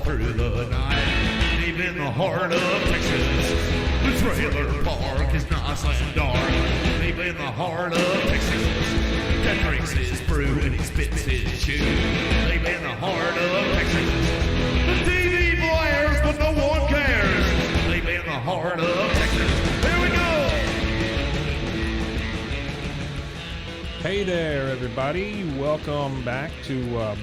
Through the night, deep in the heart of Texas, the trailer park is nice and dark. Deep in the heart of Texas, that drinks his brew and he spits his chew. Deep in the heart of Texas, the TV blares but no one cares. Deep in the heart of Texas, here we go. Hey there, everybody! Welcome back to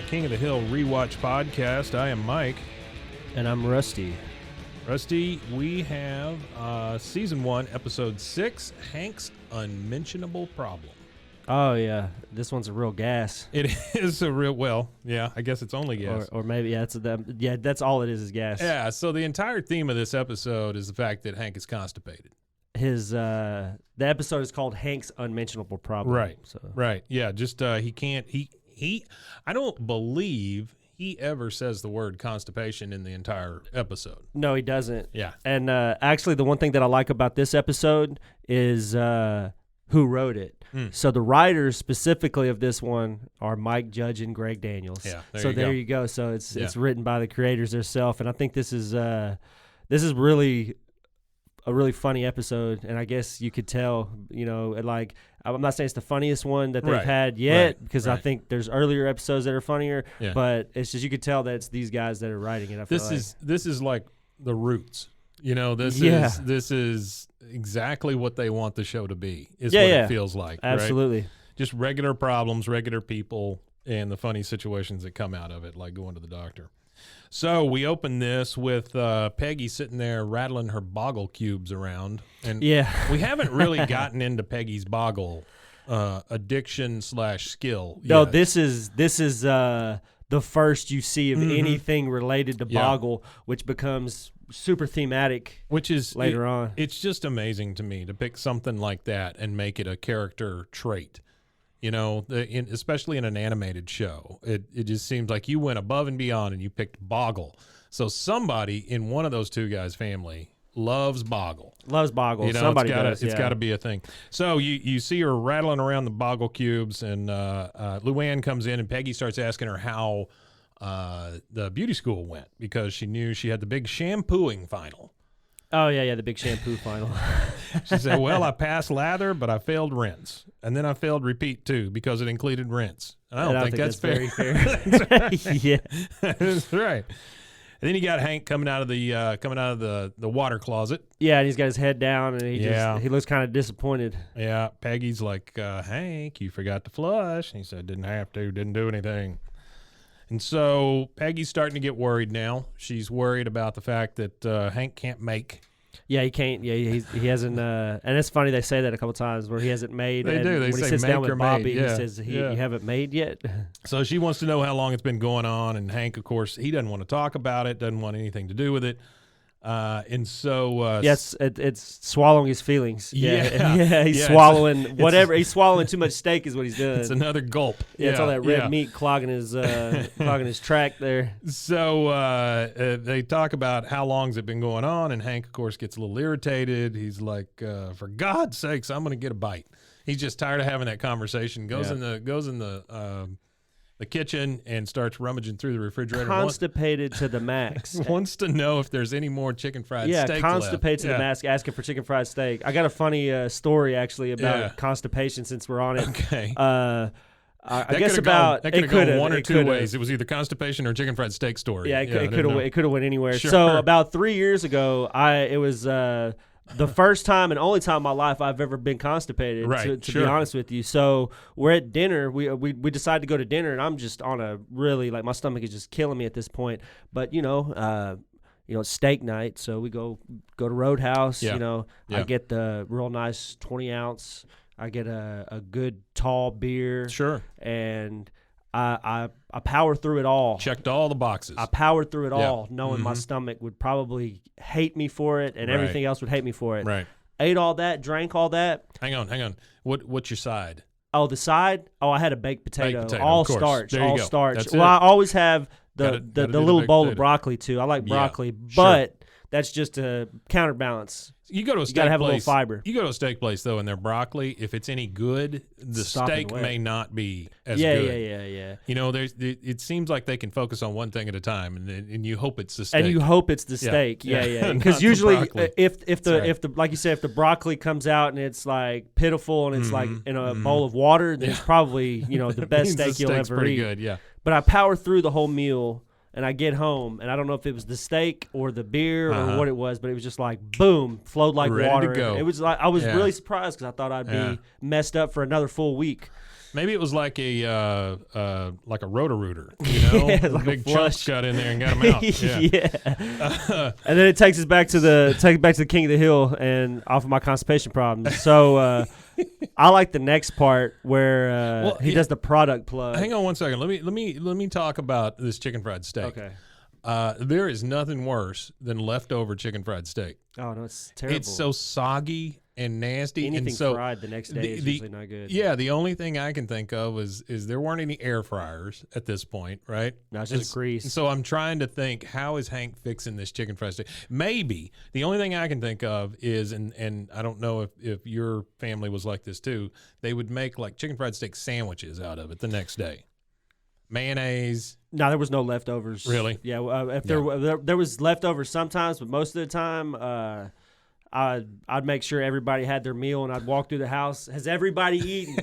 King of the Hill Rewatch Podcast. I am Mike. And I'm Rusty. Rusty, we have Season 1, Episode 6, Hank's Unmentionable Problem. Oh, yeah. This one's a real gas. It is a real, well, yeah, I guess it's only gas. Or maybe, that's all it is gas. Yeah, so the entire theme of this episode is the fact that Hank is constipated. The episode is called Hank's Unmentionable Problem. Right, so. Right, yeah, just he can't, I don't believe he ever says the word constipation in the entire episode. No, he doesn't. Yeah. And actually, the one thing that I like about this episode is who wrote it. So the writers specifically of this one are Mike Judge and Greg Daniels. Yeah, there you go. So it's written by the creators themselves, and I think this is really a really funny episode, and I guess you could tell, like, I'm not saying it's the funniest one that they've had yet, because I think there's earlier episodes that are funnier, but it's just, you could tell that it's these guys that are writing it. This is like the roots. This is exactly what they want the show to be, is what it feels like. Absolutely. Right? Just regular problems, regular people, and the funny situations that come out of it, like going to the doctor. So we open this with Peggy sitting there rattling her boggle cubes around, and we haven't really gotten into Peggy's boggle addiction / skill. No, yet. this is the first you see of anything related to boggle, which becomes super thematic. Which is later on. It's just amazing to me to pick something like that and make it a character trait. Especially in an animated show, it just seems like you went above and beyond and you picked Boggle. So somebody in one of those two guys' family loves Boggle. Somebody does. It's got to be a thing. So you see her rattling around the Boggle cubes, and Luann comes in, and Peggy starts asking her how the beauty school went, because she knew she had the big shampooing final. Oh, yeah, the big shampoo final. She said, well, I passed lather, but I failed rinse. And then I failed repeat, too, because it included rinse. And I don't think that's fair. Very fair. That's right. Yeah. That's right. And then you got Hank coming out of the water closet. Yeah, and he's got his head down, and he looks kind of disappointed. Yeah, Peggy's like, Hank, you forgot to flush. And he said, didn't have to, didn't do anything. And so Peggy's starting to get worried now. She's worried about the fact that Hank can't make. Yeah, he can't. Yeah, he hasn't. And it's funny, they say that a couple times where he hasn't made. They do. They when say he sits make down with or Bobby, made. Yeah. He says, you haven't made yet? So she wants to know how long it's been going on. And Hank, of course, he doesn't want to talk about it, doesn't want anything to do with it. And so yes, it's swallowing his feelings. He's swallowing whatever. He's swallowing too much steak is what he's doing. It's another gulp. It's all that red meat clogging his track there. So they talk about how long's it been going on, and Hank, of course, gets a little irritated. He's like, for God's sakes, I'm going to get a bite. He's just tired of having that conversation. Goes in the kitchen and starts rummaging through the refrigerator. Constipated to the max. Wants to know if there's any more chicken fried steak left. Constipated to the max, asking for chicken fried steak. I got a funny story actually about constipation since we're on it. Okay. I guess about that could have gone one or two ways. It was either constipation or chicken fried steak story. Yeah, it could have went anywhere. Sure. So about 3 years ago, it was the first time and only time in my life I've ever been constipated, to be honest with you. So we're at dinner. We decided to go to dinner, and I'm just on a really, like, my stomach is just killing me at this point. But, steak night. So we go to Roadhouse. Yeah. I get the real nice 20-ounce. I get a good tall beer. Sure. And I power through it all. Checked all the boxes. I powered through it Yeah. all, knowing my stomach would probably hate me for it, and Right. everything else would hate me for it. Right. Ate all that, drank all that. Hang on. What's your side? Oh, the side? Oh, I had a baked potato. Baked potato, all of course. starch. There you All go. starch. That's Well, it. I always have Gotta the do the little baked bowl potato. of broccoli too. I like Yeah, broccoli, sure. but that's just a counterbalance. You go to a You steak gotta have a place. little fiber. You go to a steak place though, and their broccoli, if it's any good, the Sopping steak wet. may not be as Yeah, good. yeah. It seems like they can focus on one thing at a time, and you hope it's the steak. And you hope it's the Yeah. steak. Yeah. Not Because the usually, broccoli. if right. the like you said, if the broccoli comes out and it's like pitiful and it's like Mm-hmm. in a bowl of water, then it's probably the best Means the steak you'll steak's ever pretty eat. good. Yeah. But I power through the whole meal, and I get home, and I don't know if it was the steak or the beer or what it was, but it was just like boom, flowed like Ready to water. go. It was like I was Yeah. really surprised because I thought I'd Yeah. be messed up for another full week. Maybe it was like a Roto-Rooter, Yeah, like a big flush. chunks got in there and got them out. Yeah. And then it takes us back to the King of the Hill and off of my constipation problems. So I like the next part where he does the product plug. Hang on one second. Let me talk about this chicken fried steak. Okay. There is nothing worse than leftover chicken fried steak. Oh no, it's terrible. It's so soggy and nasty. Anything and so fried the next day is usually not good. Yeah, the only thing I can think of is there weren't any air fryers at this point, right? No, it's just grease. So I'm trying to think, how is Hank fixing this chicken fried steak? Maybe the only thing I can think of is, and I don't know if your family was like this too, they would make like chicken fried steak sandwiches out of it the next day. Mayonnaise. No, there was no leftovers. Really? Yeah. If there was leftovers sometimes, but most of the time, I'd make sure everybody had their meal, and I'd walk through the house. Has everybody eaten?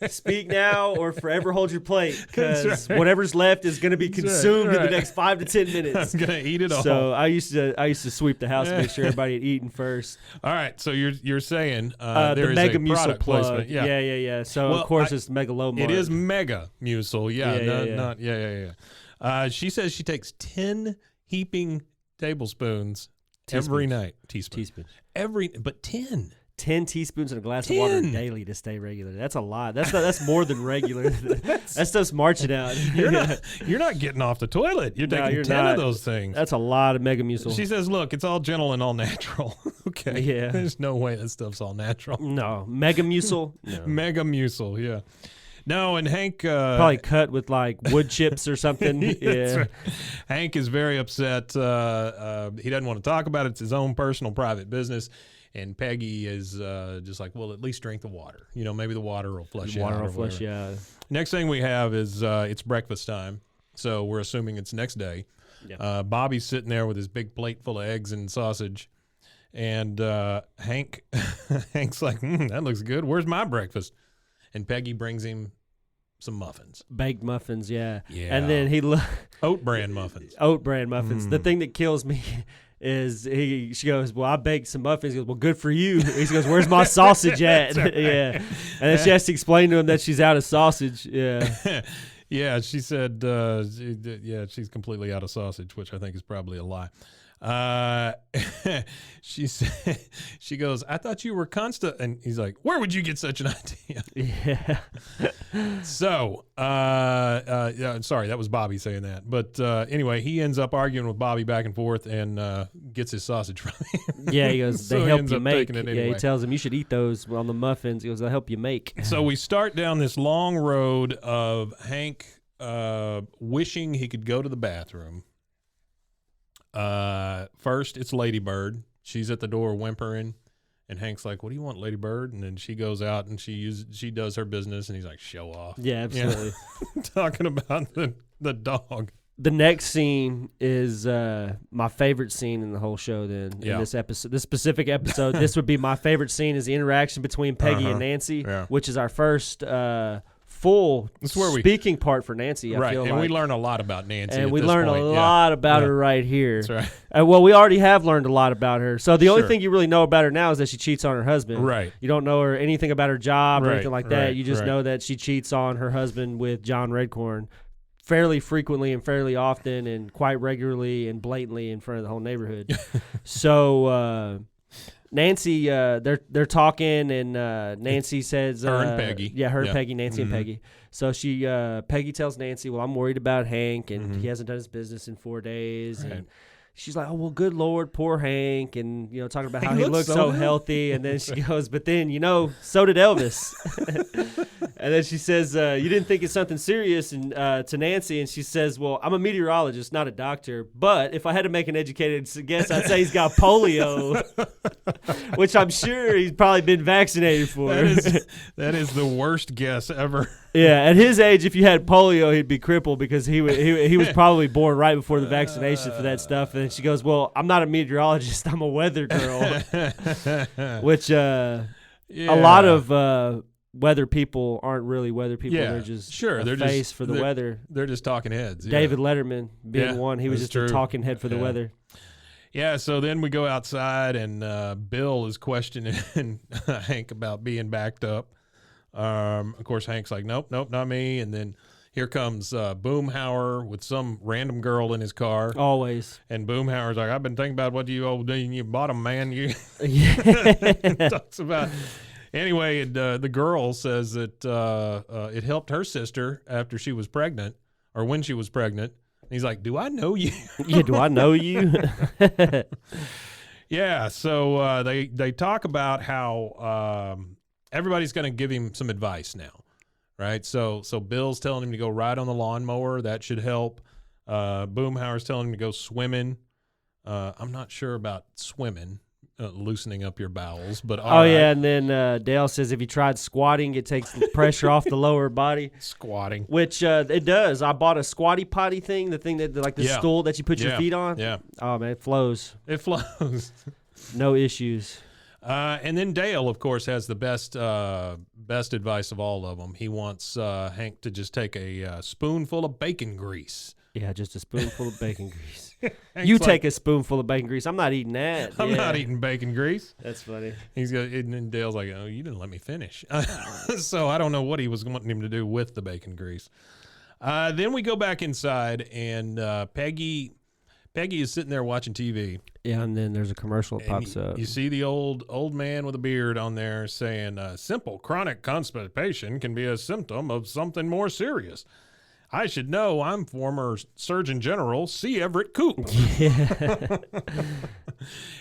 Speak now, or forever hold your plate, because whatever's left is going to be consumed in the next 5 to 10 minutes. I'm gonna eat it all. So I used to sweep the house to make sure everybody had eaten first. All right. So you're saying The there is Mega a Mucil product plug. placement. Yeah. So Well, of course it's Mega Low Mark. It is Mega Mucil. Yeah. Yeah. She says she takes 10 heaping tablespoons every night. Teaspoons. But 10. 10 teaspoons in a glass of water 10. daily to stay regular. That's a lot. That's more than regular. That's stuff's marching out. You're not getting off the toilet. You're taking you're 10 not. of those things. That's a lot of Mega Mucil. She says, look, it's all gentle and all natural. Okay. Yeah. There's no way that stuff's all natural. No, Mega Mucil. No. Mega Mucil, yeah. No, and Hank Probably cut with like wood chips or something. That's Yeah. right. Hank is very upset. He doesn't want to talk about it. It's his own personal private business. And Peggy is just like, well, at least drink the water. Maybe the water will flush you out. Water or will flush whatever. you out. Next thing we have is it's breakfast time. So we're assuming it's next day. Yeah. Bobby's sitting there with his big plate full of eggs and sausage. And Hank's like, that looks good. Where's my breakfast? And Peggy brings him some muffins. Baked muffins, yeah. Yeah. And then Oat bran muffins. oat bran muffins. The thing that kills me is she goes, well, I baked some muffins. He goes, well, good for you. He goes, where's my sausage at? Right. Yeah. And then she has to explain to him that she's out of sausage. Yeah. Yeah, she said, she's completely out of sausage, which I think is probably a lie. She said, she goes, I thought you were constant. And he's like, where would you get such an idea? Yeah. So, sorry, that was Bobby saying that. But anyway, he ends up arguing with Bobby back and forth and gets his sausage from him. Yeah, he goes, So they he help ends you up make. taking it Yeah, he anyway. tells him you should eat those on the muffins. He goes, they'll help you make. So we start down this long road of Hank wishing he could go to the bathroom. First, it's Ladybird. She's at the door whimpering, and Hank's like, "What do you want, Ladybird?" And then she goes out and she does her business, and he's like, "Show off." Yeah, absolutely. Talking about the dog. The next scene is my favorite scene in the whole show. Then Yeah. in this episode, this specific episode, this would be my favorite scene is the interaction between Peggy and Nancy, Yeah. which is our first full This is where we- speaking part for Nancy. I Right, feel and like. we learn a lot about Nancy. And at we this learn point. a Yeah. lot about Yeah. her right here. That's right. Well, we already have learned a lot about her. So the only Sure. thing you really know about her now is that she cheats on her husband. Right. You don't know her anything about her job or Right, anything like that. right, You just right. know that she cheats on her husband with John Redcorn fairly frequently and fairly often and quite regularly and blatantly in front of the whole neighborhood. So Nancy, they're talking, and Nancy says, her and Peggy. Yeah, her and Peggy, Nancy Mm-hmm. and Peggy. So Peggy tells Nancy, well, I'm worried about Hank, and he hasn't done his business in 4 days. Right. And she's like, oh, well, good Lord, poor Hank. And, talking about how He he looks looks so so good. healthy. And then she goes, but then, so did Elvis. And then she says, you didn't think it's something serious, and to Nancy. And she says, well, I'm a meteorologist, not a doctor. But if I had to make an educated guess, I'd say he's got polio, which I'm sure he's probably been vaccinated for. That is the worst guess ever. Yeah, at his age, if you had polio, he'd be crippled because he was probably born right before the vaccination for that stuff. And then she goes, well, I'm not a meteorologist, I'm a weather girl. Which a lot of weather people aren't really weather people. Yeah, They're just sure. They're face just, for the weather. They're just talking heads. Yeah. David Letterman being Yeah, one. He was that's just a true. talking head for the Yeah. weather. Yeah, so then we go outside, and Bill is questioning Hank about being backed up. Of course, Hank's like, nope, not me. And then here comes Boomhauer with some random girl in his car. Always. And Boomhauer's like, I've been thinking about what you owe you bottom man. You Yeah. talks about. Anyway, the girl says that it helped her sister after she was pregnant, or when she was pregnant. And he's like, do I know you? Yeah, do I know you? Yeah, so they talk about how everybody's going to give him some advice now, right? So Bill's telling him to go ride on the lawnmower. That should help. Boomhauer's telling him to go swimming. I'm not sure about swimming, loosening up your bowels, but all right. Yeah, and then Dale says if you tried squatting, it takes the pressure off the lower body. Squatting. Which it does. I bought a squatty potty thing, the thing that like the Yeah. stool that you put your Yeah. feet on. Yeah, Oh man, it flows. it flows. No issues. And then Dale, of course, has the best advice of all of them. He wants Hank to just take a spoonful of bacon grease. Yeah, just a spoonful of bacon grease. Hank's You like, take a spoonful of bacon grease. I'm not eating that. I'm Yeah. not eating bacon grease. That's funny. He's got, and then Dale's like, "Oh, you didn't let me finish." So I don't know what he was wanting him to do with the bacon grease. Then we go back inside, and Peggy is sitting there watching TV. Yeah, and then there's a commercial that And pops up. You see the old man with a beard on there saying, "Simple chronic constipation can be a symptom of something more serious. I should know. I'm former Surgeon General C. Everett Koop." Yeah.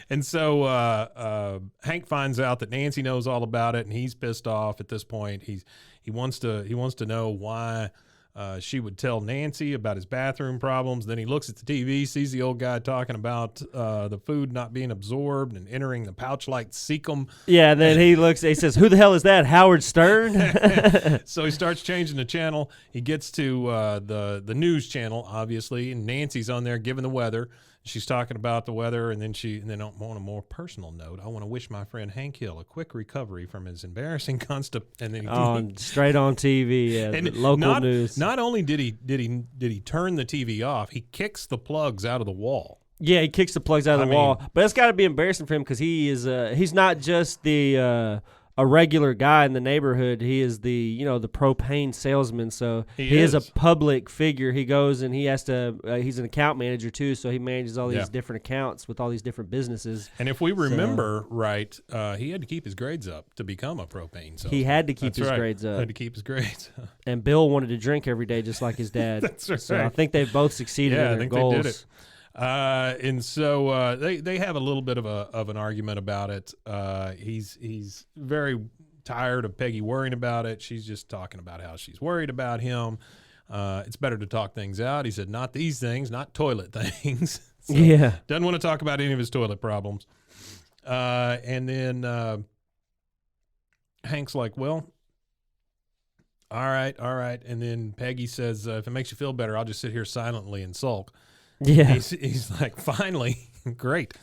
And so Hank finds out that Nancy knows all about it, and he's pissed off at this point. He wants to know why she would tell Nancy about his bathroom problems. Then he looks at the TV, sees the old guy talking about the food not being absorbed and entering the pouch-like cecum. Yeah, and then he says, who the hell is that, Howard Stern? So he starts changing the channel. He gets to the news channel, obviously, and Nancy's on there giving the weather. She's talking about the weather, and then on a more personal note, I want to wish my friend Hank Hill a quick recovery from his embarrassing constipation. And then Straight on TV, yeah, and local news. Not only did he turn the TV off, he kicks the plugs out of the wall. Yeah, he kicks the plugs out of the wall. But it's got to be embarrassing for him because he's not just a regular guy in the neighborhood. He is the propane salesman. So he is a public figure. He goes and he has to. He's an account manager too, so he manages all these different accounts with all these different businesses. And if we remember right, he had to keep his grades up to become a propane salesman. He had to keep his right. grades up. Had to keep his grades up. And Bill wanted to drink every day just like his dad. That's right. So I think they've both succeeded in I their think goals. they did it. And so they have a little bit of an argument about it. He's very tired of Peggy worrying about it. She's just talking about how she's worried about him. It's better to talk things out. He said, not these things, not toilet things. So Yeah. doesn't want to talk about any of his toilet problems. And then Hank's like, well, all right. And then Peggy says, if it makes you feel better, I'll just sit here silently and sulk. Yeah. He's like, finally, great.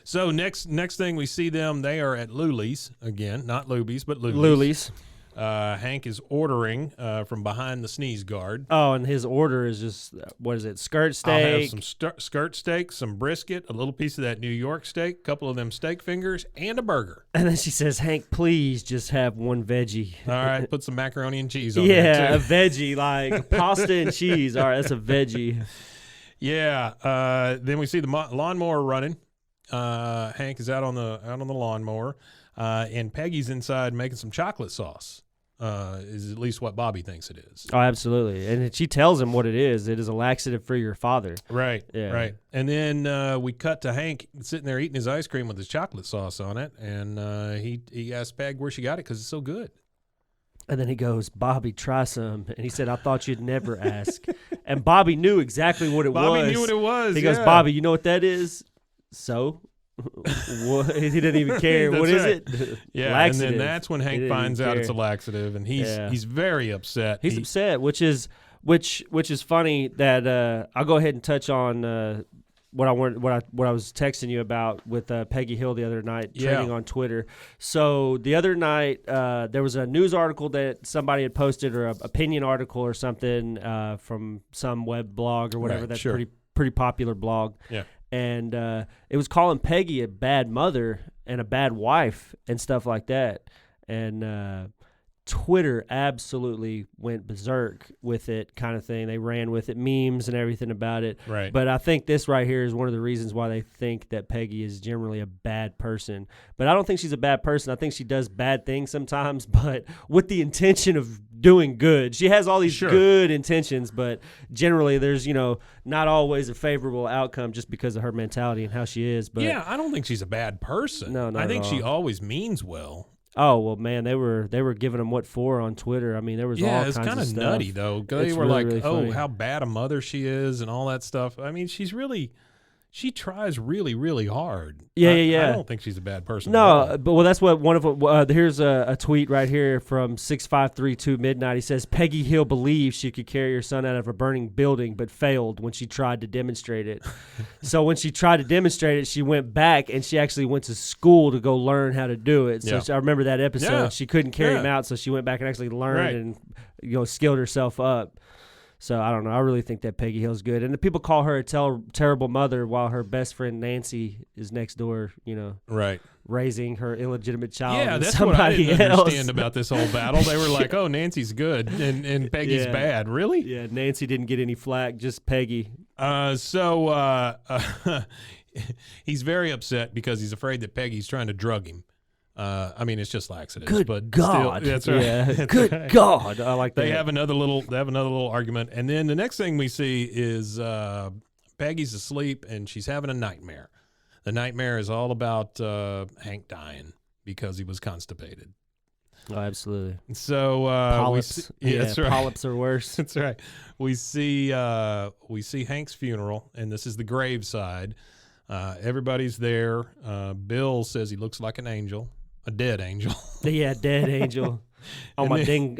So next thing we see them, they are at Luli's again, not Luby's, but Luli's. Hank is ordering from behind the sneeze guard. Oh, and his order is just, what is it, skirt steak? I'll have some skirt steak, some brisket, a little piece of that New York steak, a couple of them steak fingers, and a burger. And then she says, Hank, please just have one veggie. All right, put some macaroni and cheese on there, Yeah, too. a veggie, like pasta and cheese. All right, that's a veggie. Yeah, then we see the lawnmower running. Hank is out on the lawnmower, and Peggy's inside making some chocolate sauce. Is at least what Bobby thinks it is. Oh, absolutely. And she tells him what it is. It is a laxative for your father. Right, Yeah. right. And then we cut to Hank sitting there eating his ice cream with his chocolate sauce on it, and he asked Peg where she got it because it's so good. And then he goes, Bobby, try some. And he said, I thought you'd never ask. And Bobby knew exactly what it was. Bobby knew what it was. He goes, Bobby, you know what that is? So? What? He didn't even care. What is right. it? Yeah, Laxative. and then that's when Hank finds out it's a laxative, and he's very upset. He's upset, which is funny. That I'll go ahead and touch on what I was texting you about with Peggy Hill the other night, trending on Twitter. So the other night there was a news article that somebody had posted, or an opinion article or something from some web blog or whatever. Right, that's sure. pretty popular blog. Yeah. And it was calling Peggy a bad mother and a bad wife and stuff like that. And Twitter absolutely went berserk with it, kind of thing. They ran with it, memes and everything about it. Right. But I think this right here is one of the reasons why they think that Peggy is generally a bad person. But I don't think she's a bad person. I think she does bad things sometimes, but with the intention of doing good. She has all these good intentions, but generally there's, not always a favorable outcome just because of her mentality and how she is. But yeah, I don't think she's a bad person. No, not I think at she all. always means well. Oh, well, man, they were giving them what for on Twitter. I mean, there was all kinds of stuff. Yeah, it's kind of nutty, though. They It's were really, like, really funny. how bad a mother she is and all that stuff. I mean, she tries really, really hard. Yeah. I don't think she's a bad person. at all. No, but that's what one of here's a tweet right here from 6532 Midnight. He says, Peggy Hill believes she could carry her son out of a burning building, but failed when she tried to demonstrate it. So when she tried to demonstrate it, she went back and she actually went to school to go learn how to do it. So I remember that episode. Yeah. She couldn't carry him Yeah. out, so she went back and actually learned Right. and skilled herself up. So I don't know. I really think that Peggy Hill's good. And the people call her a terrible mother while her best friend Nancy is next door, Right. raising her illegitimate child. Yeah, and that's what I somebody didn't else. understand about this whole battle. They were like, oh, Nancy's good and Peggy's Yeah. bad. Really? Yeah, Nancy didn't get any flack, just Peggy. So he's very upset because he's afraid that Peggy's trying to drug him. I mean, it's just laxatives. Good but God. Still, that's right. Yeah. That's Good right. God. I like that. They have another little argument, and then the next thing we see is Peggy's asleep and she's having a nightmare. The nightmare is all about Hank dying because he was constipated. Oh, absolutely. So Polyps. that's right. Polyps are worse. That's right. We see Hank's funeral, and this is the graveside. Everybody's there. Bill says he looks like an angel, a dead angel. Yeah, dead angel. And my then-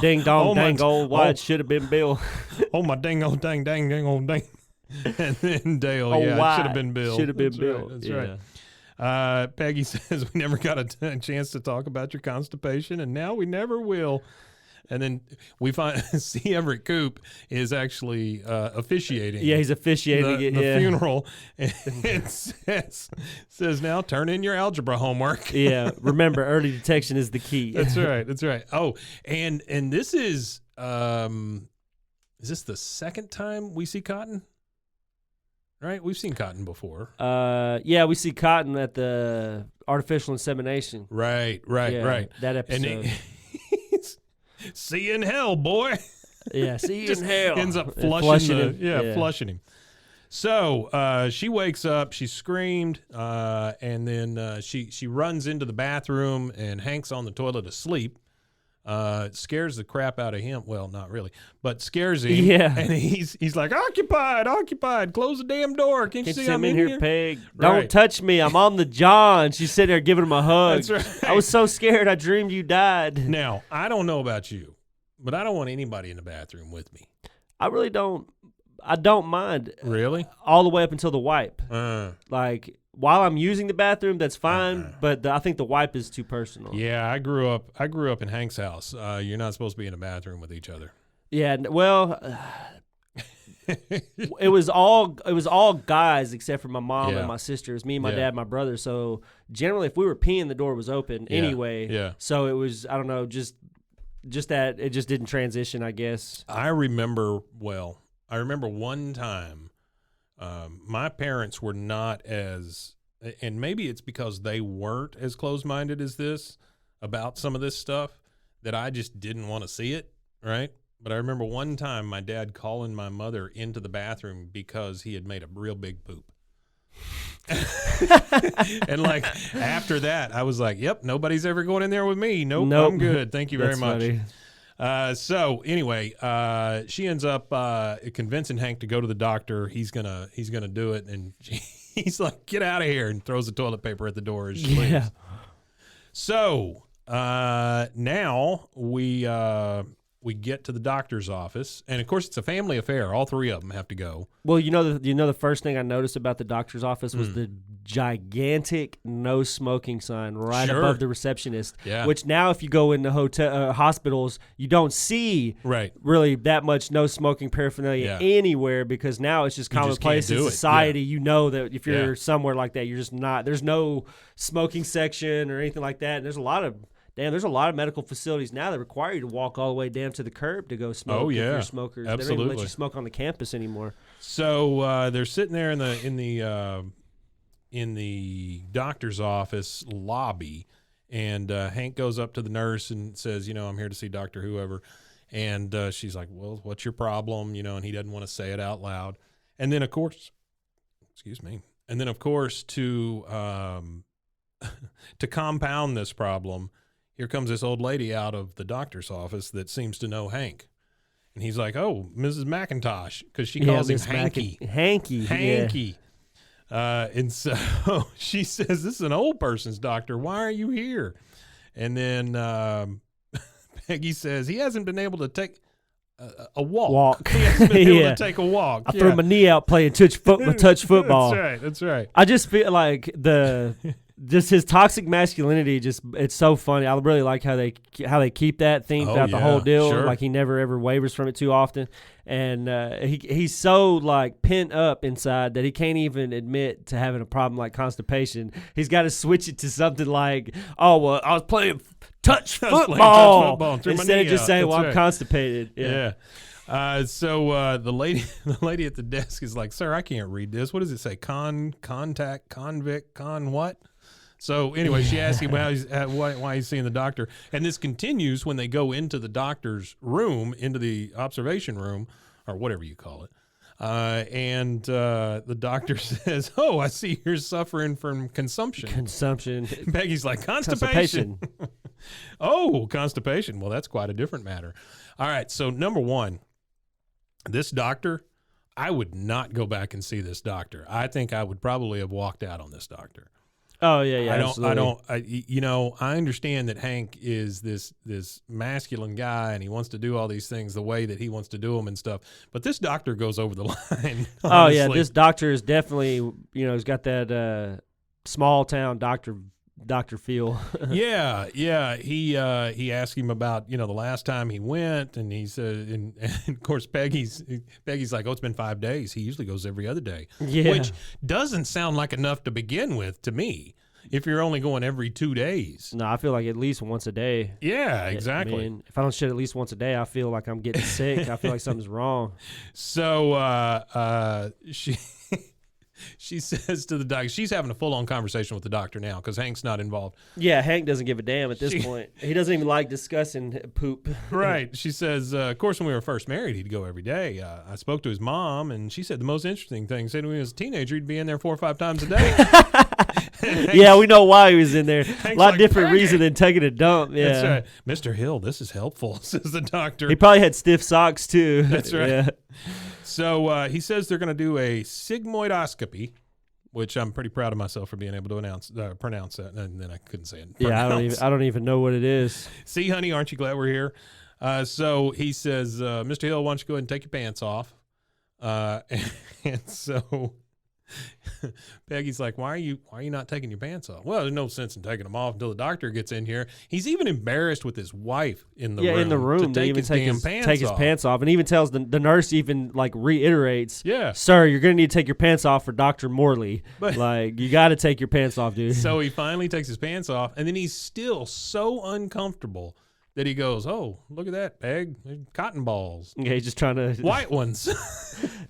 ding dong dang old why it should have been Bill. Oh my dang old dang dang dang old dang. And then Dale, Oh, it why should have been Bill. Should have been That's Bill. Right, that's Yeah. right. Peggy says we never got a chance to talk about your constipation, and now we never will. And then we see Everett Koop is actually officiating. Yeah, he's officiating the it. funeral. And it says now turn in your algebra homework. Yeah, remember, early detection is the key. That's right. That's right. Oh, and this is this the second time we see Cotton? Right? We've seen Cotton before. Yeah, we see Cotton at the artificial insemination. Right. Yeah, that And episode. he's see you in hell, boy. Yeah, see you Just in hell. ends up And flushing him. flushing him. So she wakes up, she screamed, and then she runs into the bathroom, and Hank's on the toilet asleep. It scares the crap out of him. Well, not really, but scares him. Yeah. And he's like, occupied. Close the damn door. Can't you see I'm in here? Peg? Right. Don't touch me. I'm on the John. She's sitting there giving him a hug. That's right. I was so scared. I dreamed you died. Now, I don't know about you, but I don't want anybody in the bathroom with me. I really don't. I don't mind Really? all the way up until the wipe. Uh, Like while I'm using the bathroom, that's fine. But I think the wipe is too personal. Yeah, I grew up in Hank's house. You're not supposed to be in a bathroom with each other. Yeah, well, it was all guys except for my mom and my sisters, me and my dad, and my brother. So generally, if we were peeing, the door was open anyway. Yeah. So it was, I don't know, just that it just didn't transition, I guess. I remember one time, my parents were not as, and maybe it's because they weren't as close-minded as this about some of this stuff, that I just didn't want to see it, right? But I remember one time my dad calling my mother into the bathroom because he had made a real big poop. And like after that, I was like, yep, nobody's ever going in there with me. Nope. I'm good. Thank you very much. So anyway, she ends up convincing Hank to go to the doctor. He's gonna do it, and he's like, get out of here, and throws the toilet paper at the door as she leaves. So now we get to the doctor's office, and of course it's a family affair. All three of them have to go. Well, the first thing I noticed about the doctor's office was the gigantic no smoking sign right above the receptionist. Yeah. Which now, if you go into hospitals, you don't see really that much no smoking paraphernalia anywhere, because now it's just commonplace in society. You know that if you're somewhere like that, you're just not. There's no smoking section or anything like that. And there's a lot of medical facilities now that require you to walk all the way down to the curb to go smoke. Oh yeah, if you're smokers. Absolutely. They don't even let you smoke on the campus anymore. So they're sitting there in the doctor's office lobby, and Hank goes up to the nurse and says, I'm here to see Dr. Whoever, and she's like, well, what's your problem? And he doesn't want to say it out loud. And then of course, to compound this problem, here comes this old lady out of the doctor's office that seems to know Hank. And he's like, oh, Mrs. McIntosh, because she calls him Hanky. Hanky. And so she says, this is an old person's doctor. Why are you here? And then Peggy says, he hasn't been able to take a walk. He hasn't been able to take a walk. I threw my knee out playing touch football. That's right. I just feel like just his toxic masculinity, it's so funny. I really like how they keep that theme throughout the whole deal. Sure. Like he never ever wavers from it too often, and he's so like pent up inside that he can't even admit to having a problem like constipation. He's got to switch it to something like, oh well, I was playing touch football instead of just saying, well, I'm constipated. Yeah. So the lady at the desk is like, sir, I can't read this. What does it say? Contact, convict, what? So anyway, she asks him why he's seeing the doctor. And this continues when they go into the doctor's room, into the observation room, or whatever you call it. And the doctor says, oh, I see you're suffering from consumption. Peggy's like, constipation. Oh, constipation. Well, that's quite a different matter. All right, so number one, this doctor, I would not go back and see this doctor. I think I would probably have walked out on this doctor. Oh yeah. I understand that Hank is this masculine guy and he wants to do all these things the way that he wants to do them and stuff. But this doctor goes over the line. Oh yeah, this doctor is definitely, he's got that small town doctor feel. yeah. He asked him about, the last time he went, and he said, and of course Peggy's like, oh, it's been 5 days. He usually goes every other day. Yeah. Which doesn't sound like enough to begin with to me, if you're only going every 2 days. No, I feel like at least once a day. Yeah, exactly. If I don't shit at least once a day, I feel like I'm getting sick. I feel like something's wrong. So she says to the doctor, she's having a full-on conversation with the doctor now because Hank's not involved. Yeah, Hank doesn't give a damn at this point. He doesn't even like discussing poop. Right. She says, of course, when we were first married, he'd go every day. I spoke to his mom, and she said the most interesting thing, said when he was a teenager, he'd be in there 4 or 5 times a day. Yeah, we know why he was in there. Hank's a lot like, different reason than taking a dump. Yeah. That's right. Mr. Hill, this is helpful, says the doctor. He probably had stiff socks, too. That's right. Yeah. So he says they're going to do a sigmoidoscopy, which I'm pretty proud of myself for being able to pronounce that, and then I couldn't say it. Yeah, I don't even know what it is. See, honey, aren't you glad we're here? So he says, Mr. Hill, why don't you go ahead and take your pants off? And so Peggy's like, why are you not taking your pants off? Well, there's no sense in taking them off until the doctor gets in here. He's even embarrassed with his wife in the room. in the room. To They take even his take damn his pants off. pants off, and even tells the nurse, even like reiterates, Yeah. sir, you're gonna need to take your pants off for Dr. Morley. But- Like, you got to take your pants off, dude. So he finally takes his pants off, and then he's still so uncomfortable that he goes, "Oh, look at that, Peg. Cotton balls. Okay, he's just trying to White ones."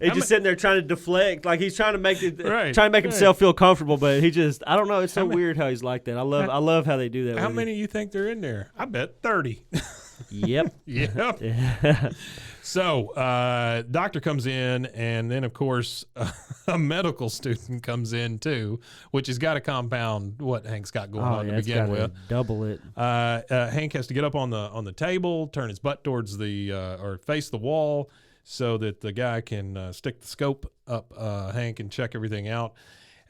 He's just sitting there trying to deflect, like he's trying to make it, Right, trying to make right. himself feel comfortable. But he just, I don't know. It's so weird how he's like that. I love how they do that. How with many do you think they're in there? I bet 30. Yep. Yep. Yeah. So, doctor comes in, and then, of course, a medical student comes in, too, which has got to compound what Hank's got going on to it's begin gotta with. double it. Hank has to get up on the table, turn his butt towards or face the wall so that the guy can stick the scope up Hank and check everything out.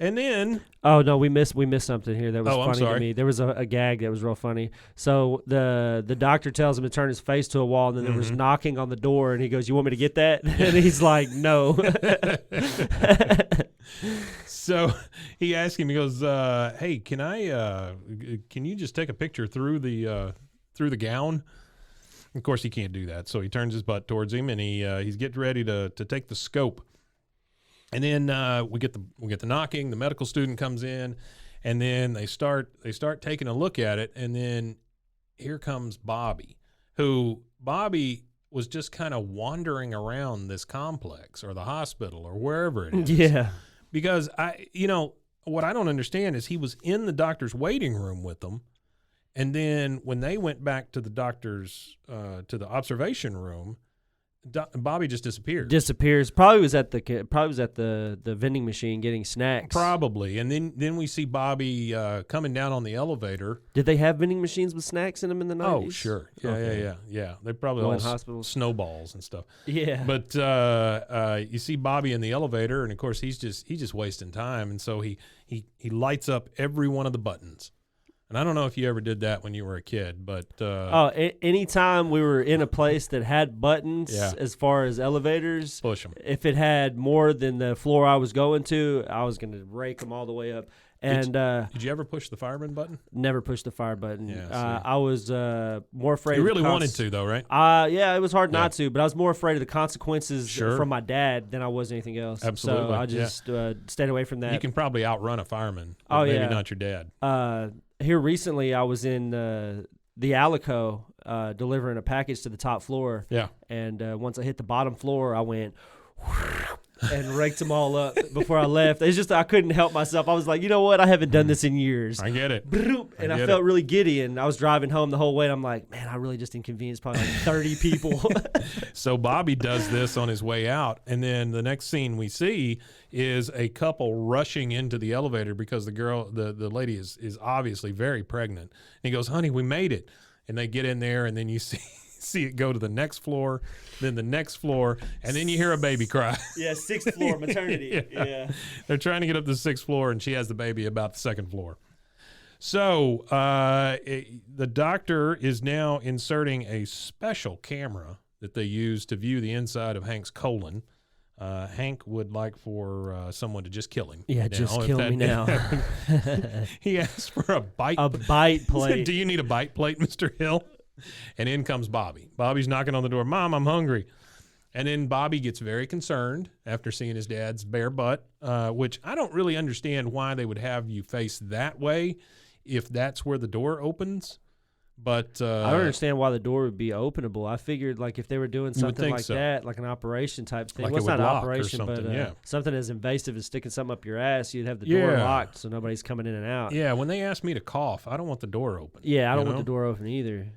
And then, Oh no, we missed something here that was Oh, I'm funny to sorry. me. There was a gag that was real funny. So the doctor tells him to turn his face to a wall, and then there was knocking on the door, and he goes, "You want me to get that?" And he's like, "No." so he asked him, he goes, "Hey, can you just take a picture through the gown?" Of course, he can't do that. So he turns his butt towards him, and he's getting ready to take the scope. And then we get the knocking. The medical student comes in, and then they start taking a look at it. And then here comes Bobby, who Bobby was just kind of wandering around this complex or the hospital or wherever it is. Yeah. Because what I don't understand is he was in the doctor's waiting room with them, and then when they went back to the doctor's to the observation room, Bobby just disappeared. Disappears. Probably was at the vending machine getting snacks. Probably. And then we see Bobby coming down on the elevator. Did they have vending machines with snacks in them in the 90s? Oh, sure. Yeah, Okay. yeah. They probably Well, all in hospitals. snowballs and stuff. Yeah. But you see Bobby in the elevator, and of course he's just wasting time, and so he lights up every one of the buttons. And I don't know if you ever did that when you were a kid, but anytime we were in a place that had buttons, Yeah. as far as elevators, push them. if it had more than the floor I was going to, I was going to rake them all the way up. And Did you ever push the fireman button? never pushed the fire button. Yeah, see. I was more afraid. You of really the wanted to, though, right? Yeah, it was hard not to, but I was more afraid of the consequences Sure. from my dad than I was anything else. Absolutely, So I just stayed away from that. You can probably outrun a fireman, but Oh, maybe yeah. not your dad. Here recently, I was in the Alico delivering a package to the top floor. Yeah. And once I hit the bottom floor, I went and raked them all up before I left. It's just I couldn't help myself. I was like, you know what? I haven't done this in years. I get it. And I get felt it. really giddy, and I was driving home the whole way, and I'm like, man, I really just inconvenienced probably like 30 people. So Bobby does this on his way out, and then the next scene we see is a couple rushing into the elevator because the lady is obviously very pregnant. And he goes, "Honey, we made it." And they get in there, and then you see it go to the next floor, then the next floor, and then you hear a baby cry. Yeah, 6th floor maternity. Yeah. They're trying to get up to the 6th floor, and she has the baby about the 2nd floor. So the doctor is now inserting a special camera that they use to view the inside of Hank's colon. Hank would like for someone to just kill him. Yeah, just kill me now. He asked for a bite. A bite He said, plate. "Do you need a bite plate, Mr. Hill?" And in comes Bobby. Bobby's knocking on the door. "Mom, I'm hungry." And then Bobby gets very concerned after seeing his dad's bare butt, which I don't really understand why they would have you face that way if that's where the door opens. But I don't understand why the door would be openable. I figured like if they were doing would something think like so. that, like an operation type thing. Like Well, it it's not would an lock or operation, but something, yeah. something as invasive as sticking something up your ass, you'd have the door Yeah. locked so nobody's coming in and out. yeah, when they ask me to cough, I don't want the door open. Yeah, I don't you want know? the door open either.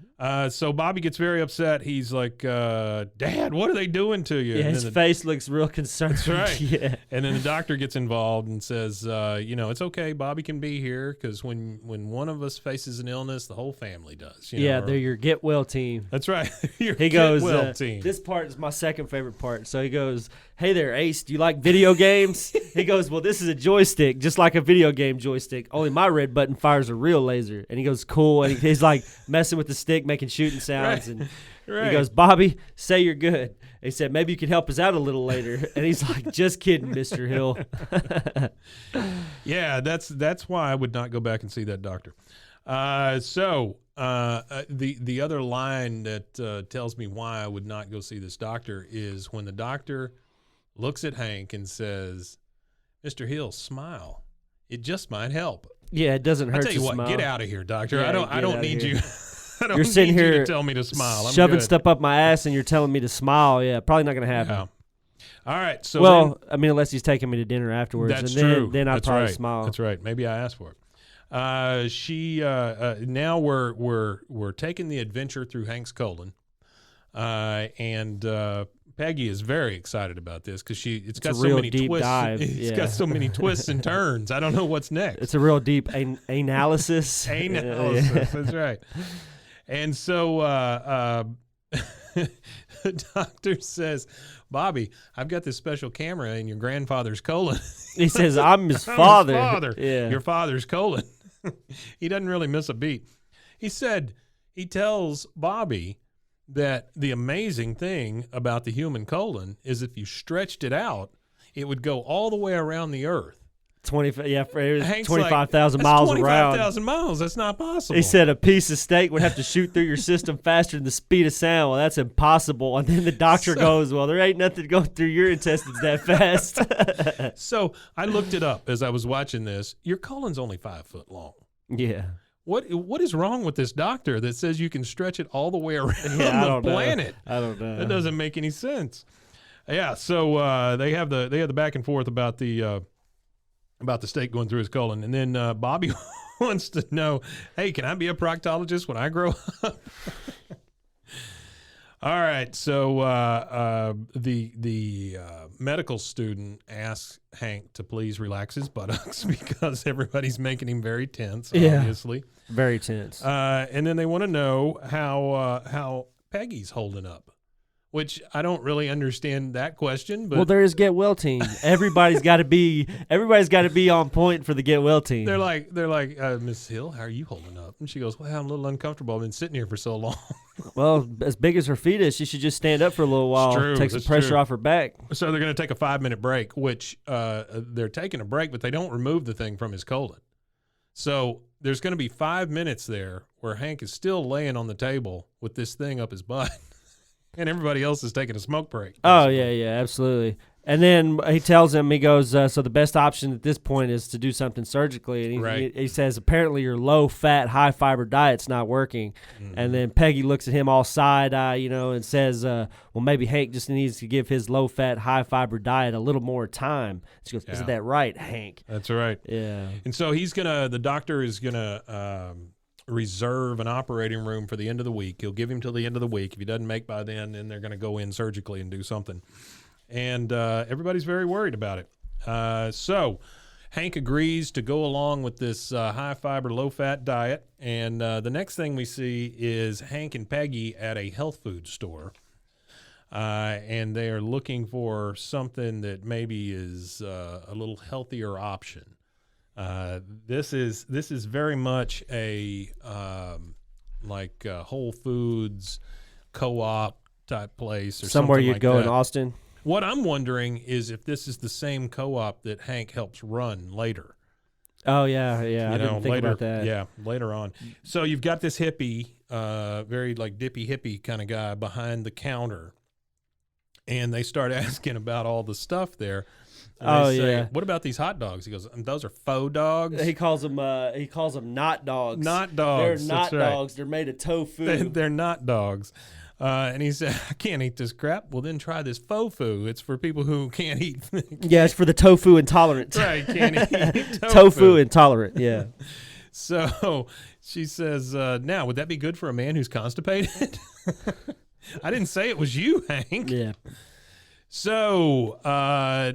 So Bobby gets very upset. He's like, "Dad, what are they doing to you?" Yeah, And his then face looks real concerned. That's right. Yeah. And then the doctor gets involved and says, "It's okay. Bobby can be here because when one of us faces an illness, the whole family does." Yeah, they're your get well team. That's right. Your He goes, get well team. this part is my second favorite part. So he goes, "Hey there, Ace, do you like video games?" He goes, "Well, this is a joystick, just like a video game joystick. Only my red button fires a real laser." And he goes, "Cool." And he's like messing with the stick, Hank making shooting sounds, and Right. he goes, Bobby, say you're good. He said, maybe you could help us out a little later. And he's like, just kidding, Mr. Hill. Yeah, that's why I would not go back and see that doctor. The other line that tells me why I would not go see this doctor is when the doctor looks at Hank and says, Mr. Hill, smile. It just might help. Yeah, it doesn't hurt I tell you to what, smile. get out of here, doctor. Yeah, I don't need you. I don't You're sitting need you here to tell me to smile. I'm shoving good. stuff up my ass and you're telling me to smile. Yeah, probably not going to happen. Yeah. All right. So Well, I mean, unless he's taking me to dinner afterwards. that's and then, true. Then I'd That's probably right. smile. That's right. Maybe I asked for it. Now we're taking the adventure through Hank's colon, and Peggy is very excited about this because it's got a so real many deep twists. dive, It's yeah. got so many twists and turns. I don't know what's next. It's a real deep analysis. Analysis. Yeah. That's right. And so the doctor says, Bobby, I've got this special camera in your grandfather's colon. He says, I'm his I'm father. his father. Yeah. Your father's colon. He doesn't really miss a beat. He said, he tells Bobby that the amazing thing about the human colon is if you stretched it out, it would go all the way around the earth. 25,000 That's miles around. 25,000 miles. That's not possible. He said a piece of steak would have to shoot through your system faster than the speed of sound. Well, that's impossible. And then the doctor goes, well, there ain't nothing going through your intestines that fast. So I looked it up as I was watching this. Your colon's only 5 foot long. Yeah. What is wrong with this doctor that says you can stretch it all the way around Yeah, I the don't know. planet? I don't know. That doesn't make any sense. Yeah, so they have the back and forth about the steak going through his colon, and then Bobby wants to know, hey, can I be a proctologist when I grow up? All right, so the medical student asks Hank to please relax his buttocks because everybody's making him very tense, Yeah. obviously. Very tense. And then they want to know how Peggy's holding up, which I don't really understand that question. But Well, there is Get Well team. Everybody's got to be on point for the Get Well team. they're like, Miss Hill, how are you holding up? And she goes, well, I'm a little uncomfortable. I've been sitting here for so long. Well, as big as her feet is, she should just stand up for a little while, true, take some that's pressure true. off her back. So they're going to take a 5-minute break, which they're taking a break, but they don't remove the thing from his colon. So there's going to be 5 minutes there where Hank is still laying on the table with this thing up his butt. And everybody else is taking a smoke break. Oh, yeah, absolutely. And then he tells him, he goes, so the best option at this point is to do something surgically. And Right. he says, apparently your low-fat, high-fiber diet's not working. Mm-hmm. And then Peggy looks at him all side-eye, and says, well, maybe Hank just needs to give his low-fat, high-fiber diet a little more time. She goes, isn't Yeah. that right, Hank? That's right. Yeah. And so the doctor is going to reserve an operating room for the end of the week. He'll give him till the end of the week. If he doesn't make by then they're going to go in surgically and do something. And everybody's very worried about it. So Hank agrees to go along with this high-fiber, low-fat diet. And the next thing we see is Hank and Peggy at a health food store. And they are looking for something that maybe is a little healthier option. This is very much a Whole Foods co-op type place or Somewhere something you'd like go that. in Austin. What I'm wondering is if this is the same co-op that Hank helps run later. Oh, yeah. I didn't think later, about that. Yeah, later on. So you've got this hippie, very like dippy hippie kind of guy behind the counter, and they start asking about all the stuff there. And they say, what about these hot dogs? He goes, those are faux dogs. He calls them not dogs. Not dogs. They're not that's right. dogs. They're made of tofu. They're not dogs. And he said, I can't eat this crap. Well, then try this faux-fu. It's for people who can't eat. Yeah, it's for the tofu intolerant. Right, can't eat Tofu intolerant, yeah. So she says, now, would that be good for a man who's constipated? I didn't say it was you, Hank. Yeah. So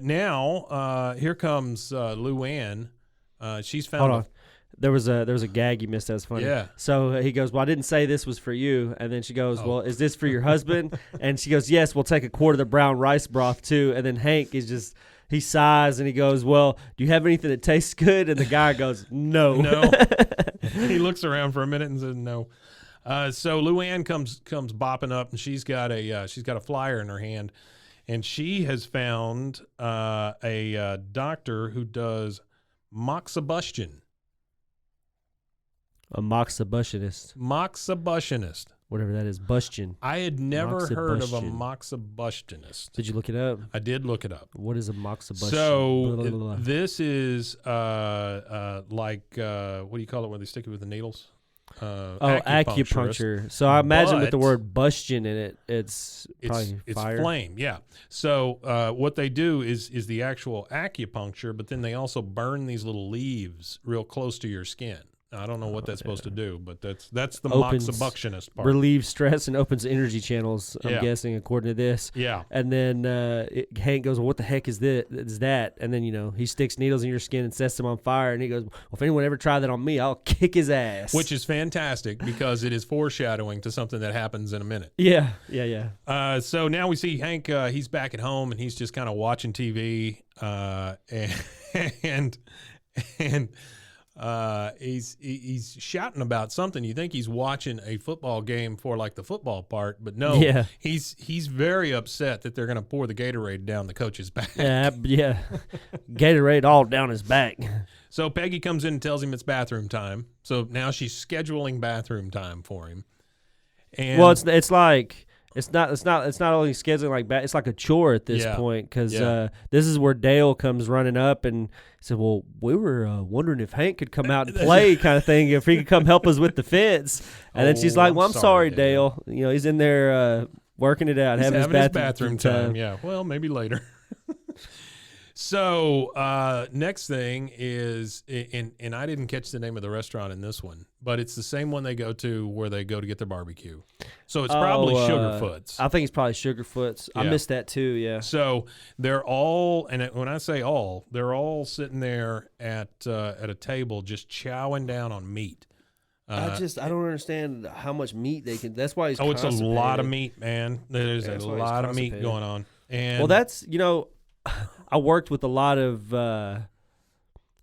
now here comes Luann. She's found. Hold on. There was a gag you missed. That was funny. Yeah. So he goes, well, I didn't say this was for you. And then she goes, well, is this for your husband? And she goes, yes, we'll take a quart of the brown rice broth too. And then Hank is just, he sighs and he goes, well, do you have anything that tastes good? And the guy goes, no. No. He looks around for a minute and says no. So Luann comes bopping up, and she's got a flyer in her hand, and she has found a doctor who does moxibustion. A moxibustionist. Moxibustionist. Whatever that is. Bustion. I had never heard of a moxibustionist. Did you look it up? I did look it up. What is a moxibustion? So Blah, blah, blah. this is like what do you call it when they stick it with the needles? Acupuncture. So I imagine with the But word bustion in it, it's probably it's fire. flame, yeah. So what they do is the actual acupuncture, but then they also burn these little leaves real close to your skin. I don't know what that's supposed to do, but that's the moxibustionist part. Relieves stress and opens energy channels, I'm Yeah. guessing, according to this. Yeah. And then Hank goes, well, what the heck is that? And then, he sticks needles in your skin and sets them on fire. And he goes, well, if anyone ever tried that on me, I'll kick his ass. Which is fantastic because it is foreshadowing to something that happens in a minute. Yeah. So now we see Hank, he's back at home and he's just kind of watching TV and he's shouting about something. You think he's watching a football game for like the football part, but no, Yeah. he's very upset that they're going to pour the Gatorade down the coach's back. Yeah. Gatorade all down his back. So Peggy comes in and tells him it's bathroom time. So now she's scheduling bathroom time for him. And Well, it's like it's not only scheduling like it's like a chore at this Yeah. point because Yeah. this is where Dale comes running up and said, "Well, we were wondering if Hank could come out and play, kind of thing. If he could come help us with the fence." And then she's like, I'm "Well, I'm sorry, Dale. Dale. He's in there working it out, He's having his his bathroom time. Yeah. Well, maybe later. So next thing is, and I didn't catch the name of the restaurant in this one, but it's the same one they go to where they go to get their barbecue. So it's probably Sugarfoot's. I think it's probably Sugarfoot's. I Yeah. missed that too. Yeah. So they're all, and when I say all, they're all sitting there at a table just chowing down on meat. I don't understand how much meat they can. That's why he's. It's a lot of constipated. meat, man. There's That's a why he's lot of meat constipated. going on. And Well, that's I worked with a lot of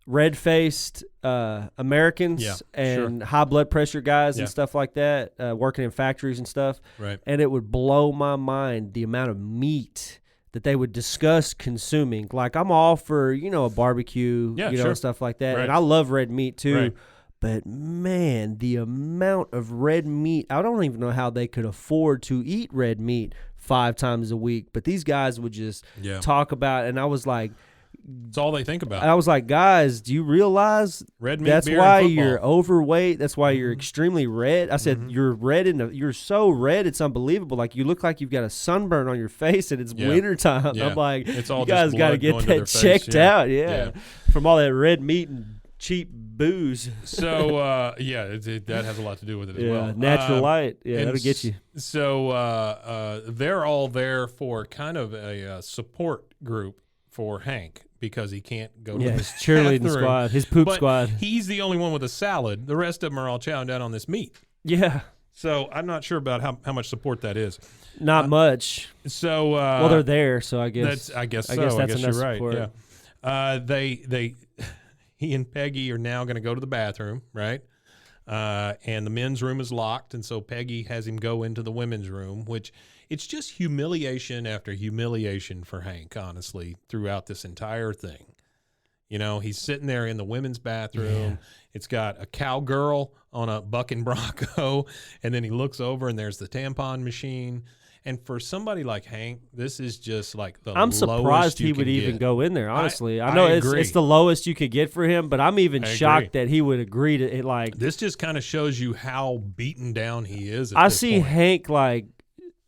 red-faced Americans Yeah, and high blood pressure guys Yeah. and stuff like that, working in factories and stuff. right. And it would blow my mind the amount of meat that they would discuss consuming. Like, I'm all for, a barbecue, Yeah, and sure. stuff like that. Right. And I love red meat too. Right. But man, the amount of red meat, I don't even know how they could afford to eat red meat 5 times a week. But these guys would just Yeah. talk about, and I was like, It's all they think about. guys, do you realize Red meat, that's beer, why and football. you're overweight? That's why you're extremely red. I said, you're red you're so red, it's unbelievable. Like, you look like you've got a sunburn on your face and it's Yeah. wintertime. Yeah. I'm like, It's all you guys just got to blood get going to that their face. checked Yeah. out. Yeah. From all that red meat and cheap booze. So that has a lot to do with it as well. Natural light. Yeah, and that'll get you. So they're all there for kind of a support group for Hank because he can't go to Yeah, the his cheerleading bathroom. squad, his poop But squad. He's the only one with a salad. The rest of them are all chowing down on this meat. Yeah, So I'm not sure about how much support that is. not much. So Well, they're there, so I guess. I guess I guess so. that's I guess enough you're right. support. Yeah. He and Peggy are now going to go to the bathroom, right? And the men's room is locked, and so Peggy has him go into the women's room, which it's just humiliation after humiliation for Hank, honestly, throughout this entire thing. He's sitting there in the women's bathroom. Yeah. It's got a cowgirl on a bucking bronco, and then he looks over and there's the tampon machine. And for somebody like Hank, this is just like the I'm lowest surprised you he would can even get. go in there, honestly. I I know agree. it's the lowest you could get for him, but I'm even I shocked agree. that he would agree to it. Like, This just kind of shows you how beaten down he is at I this see point. Hank, like,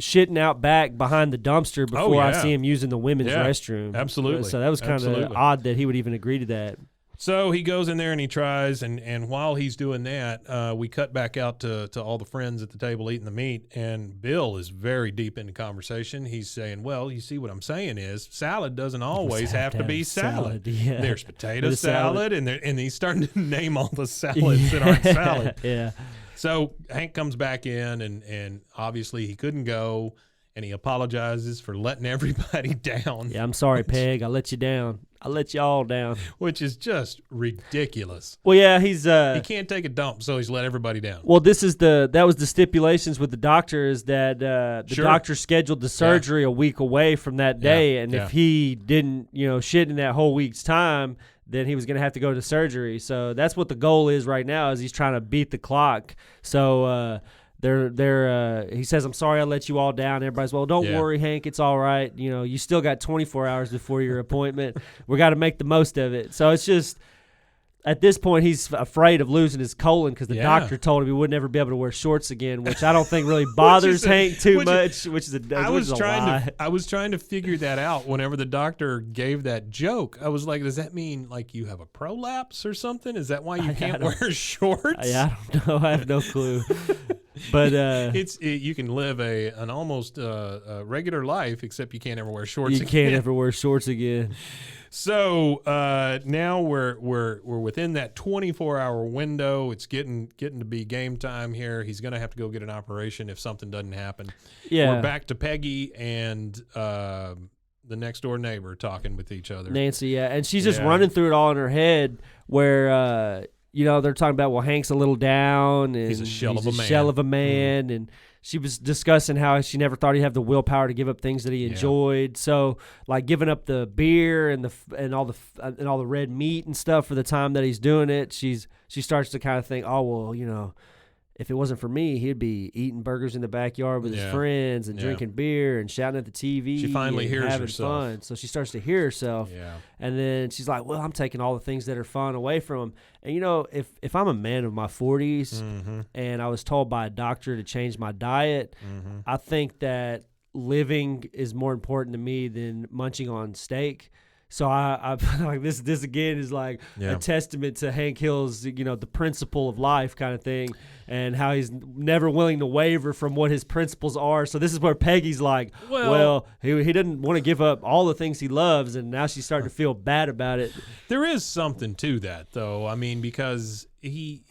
shitting out back behind the dumpster before I yeah. see him using the women's Yeah, restroom. absolutely. So that was kind of Absolutely. odd that he would even agree to that. So he goes in there and he tries, and while he's doing that, we cut back out to all the friends at the table eating the meat, and Bill is very deep into conversation. He's saying, well, you see what I'm saying is salad doesn't always have to be salad. Yeah. There's potato There's salad. salad, and he's starting to name all the salads that aren't salad. Yeah. So Hank comes back in, and obviously he couldn't go, and he apologizes for letting everybody down. Yeah, I'm sorry, Peg. I let you down. I let you all down. Which is just ridiculous. Well, yeah, he's he can't take a dump, so he's let everybody down. Well, that was the stipulations with the doctor is that the doctor scheduled the surgery a week away from that day, and if he didn't, shit in that whole week's time, then he was going to have to go to surgery. So that's what the goal is right now, is he's trying to beat the clock. So he says, I'm sorry I let you all down. Everybody's, well, don't worry, Hank, it's all right. You still got 24 hours before your appointment. We got to make the most of it. So it's just, at this point, he's afraid of losing his colon because the doctor told him he would never be able to wear shorts again, which I don't think really bothers Hank too much, which is a lie. I was trying to figure that out whenever the doctor gave that joke. I was like, does that mean like you have a prolapse or something? Is that why you can't wear shorts? I don't know. I have no clue. But you can live an almost regular life, except you can't ever wear shorts. You can't ever wear shorts again. So now we're within that 24-hour window. It's getting to be game time here. He's going to have to go get an operation if something doesn't happen. Yeah, we're back to Peggy and the next door neighbor talking with each other. Nancy, and she's just running through it all in her head where. They're talking about, well, Hank's a little down, and he's a shell of a man, and she was discussing how she never thought he'd have the willpower to give up things that he enjoyed. So, like giving up the beer and all the red meat and stuff for the time that he's doing it, she starts to kind of think, oh well, if it wasn't for me, he'd be eating burgers in the backyard with his friends and drinking beer and shouting at the TV. She finally hears having herself. Fun. So she starts to hear herself. Yeah. And then she's like, well, I'm taking all the things that are fun away from him. And, if I'm a man of my 40s and I was told by a doctor to change my diet, I think that living is more important to me than munching on steak. So I like this again is like a testament to Hank Hill's, the principle of life kind of thing, and how he's never willing to waver from what his principles are. So this is where Peggy's like, well he didn't want to give up all the things he loves, and now she's starting to feel bad about it. There is something to that, though. I mean, because he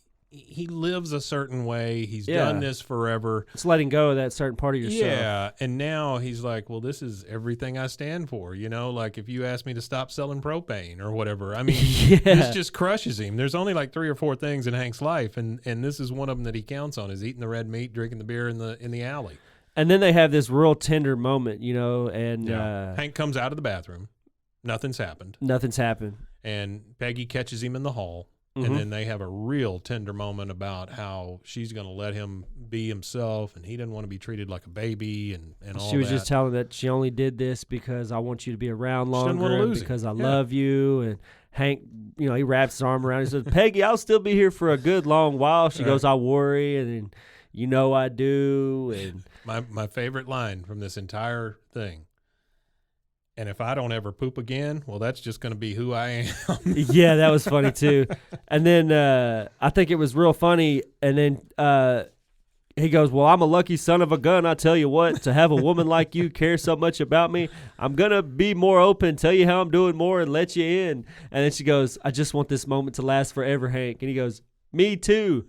lives a certain way. He's done this forever. It's letting go of that certain part of yourself. Yeah, and now he's like, well, this is everything I stand for. Like if you ask me to stop selling propane or whatever, I mean, this just crushes him. There's only like 3 or 4 things in Hank's life, and this is one of them that he counts on, is eating the red meat, drinking the beer in the alley. And then they have this real tender moment, and Hank comes out of the bathroom. Nothing's happened. And Peggy catches him in the hall. And then they have a real tender moment about how she's going to let him be himself, and he doesn't want to be treated like a baby and all that. She was just telling that she only did this because I want you to be around longer and because I love you. And Hank, he wraps his arm around her and says, Peggy, I'll still be here for a good long while. She goes, I worry, and then, I do. And my favorite line from this entire thing. And if I don't ever poop again, well, that's just going to be who I am. Yeah, that was funny, too. And then I think it was real funny. And then he goes, well, I'm a lucky son of a gun. I tell you what, to have a woman like you care so much about me, I'm going to be more open, tell you how I'm doing more, and let you in. And then she goes, I just want this moment to last forever, Hank. And he goes, me too.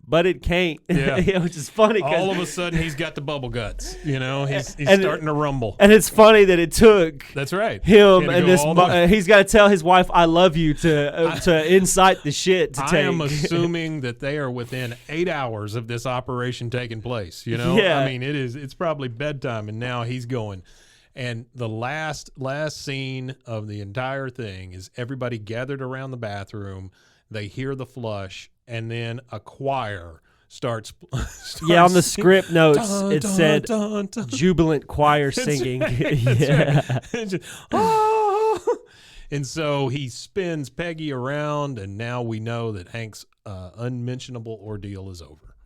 But it can't. Yeah. Which is funny. All of a sudden, he's got the bubble guts. He's starting to rumble. And it's funny that it took. That's right. Him and this. He's got to tell his wife, "I love you" to incite the shit to take. I am assuming that they are within 8 hours of this operation taking place. Yeah. I mean, it's probably bedtime, and now he's going. And the last scene of the entire thing is everybody gathered around the bathroom. They hear the flush. And then a choir starts on the script notes, it said jubilant choir singing. Right. And so he spins Peggy around, and now we know that Hank's unmentionable ordeal is over.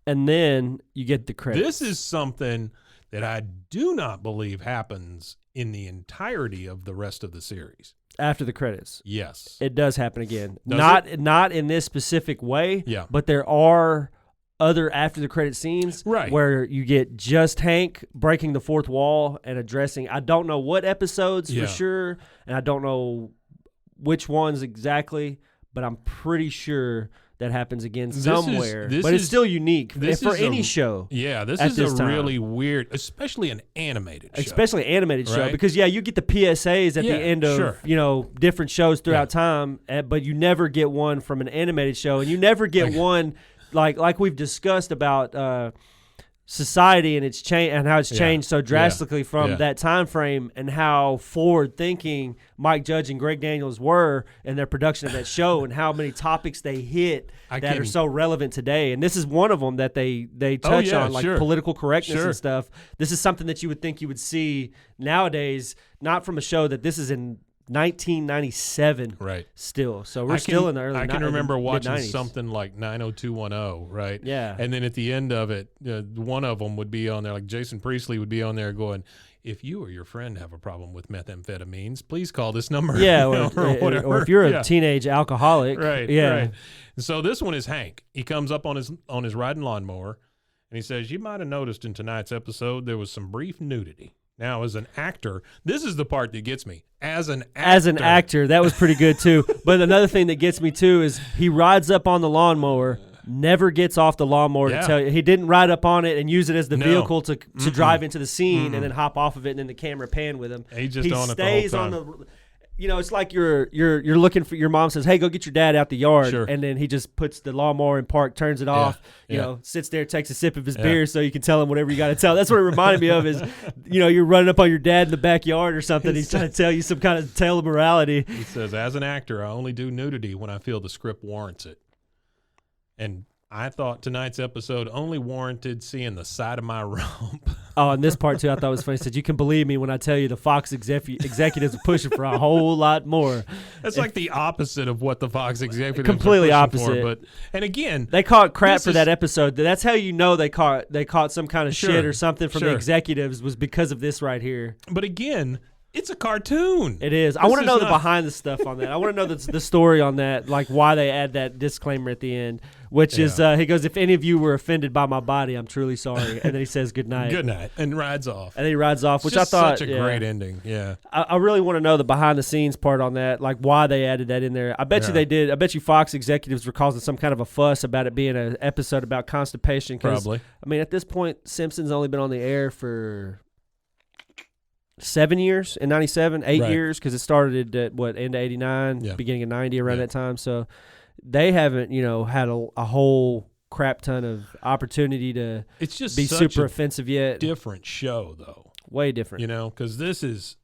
And then you get the credits. This is something that I do not believe happens in the entirety of the rest of the series. After the credits. Yes. It does happen again. Does Not in this specific way, yeah. But there are other after the credit scenes where you get just Hank breaking the fourth wall and addressing, I don't know what episodes for sure, and I don't know which ones exactly, but I'm pretty sure that happens again somewhere. This but it's is still unique for is any show. Yeah, this at is this a time. really weird, especially an animated show. Especially animated show, Right? because you get the PSAs at Yeah, the end of sure. different shows throughout time, but you never get one from an animated show, and you never get one like we've discussed about society and its change and how it's changed so drastically from that time frame, and how forward thinking Mike Judge and Greg Daniels were in their production of that show, and how many topics they hit that are so relevant today. And this is one of them that they touch on, like political correctness and stuff. This is something that you would think you would see nowadays, not from a show that this is in 1997 still. So we're still in the early 90s. I can remember watching mid-90s. something like 90210, right? Yeah. And then at the end of it, one of them would be on there, like Jason Priestley would be on there going, if you or your friend have a problem with methamphetamines, please call this number. Yeah, or if you're a teenage alcoholic. Right, yeah. right. And so this one is Hank. He comes up on his riding lawnmower, and he says, you might have noticed in tonight's episode there was some brief nudity. Now, as an actor, this is the part that gets me. As an actor, that was pretty good too. But another thing that gets me too is he rides up on the lawnmower, never gets off the lawnmower to tell you. He didn't ride up on it and use it as the vehicle to drive into the scene and then hop off of it, and then the camera pan with him. He just stays on it the whole time. It's like you're looking for, your mom says, hey, go get your dad out the yard. Sure. And then he just puts the lawnmower in park, turns it off, sits there, takes a sip of his beer so you can tell him whatever you got to tell. That's what it reminded me of is, you're running up on your dad in the backyard or something. He's trying to tell you some kind of tale of morality. He says, as an actor, I only do nudity when I feel the script warrants it. And I thought tonight's episode only warranted seeing the side of my rump. Oh, and this part, too, I thought was funny. He said, you can believe me when I tell you the Fox executives are pushing for a whole lot more. That's like the opposite of what the Fox executives completely are pushing opposite. For. And again, they caught crap for that episode. That's how you know they caught some kind of shit or something from the executives, was because of this right here. But again, it's a cartoon. It is. I want to know the behind the stuff on that. I want to know the story on that, like why they add that disclaimer at the end, which is he goes, if any of you were offended by my body, I'm truly sorry. And then he says good night. Good night. And rides off. And then he rides off, which just I thought such a great ending. Yeah. I really want to know the behind the scenes part on that, like why they added that in there. I bet you they did. I bet you Fox executives were causing some kind of a fuss about it being an episode about constipation. Probably. I mean, at this point, Simpsons only been on the air for 7 years in 97, 8 years, because it started at end of 89, beginning of 90, around that time. So they haven't, had a whole crap ton of opportunity to it's just be super offensive yet. Different show though. Way different. Because this is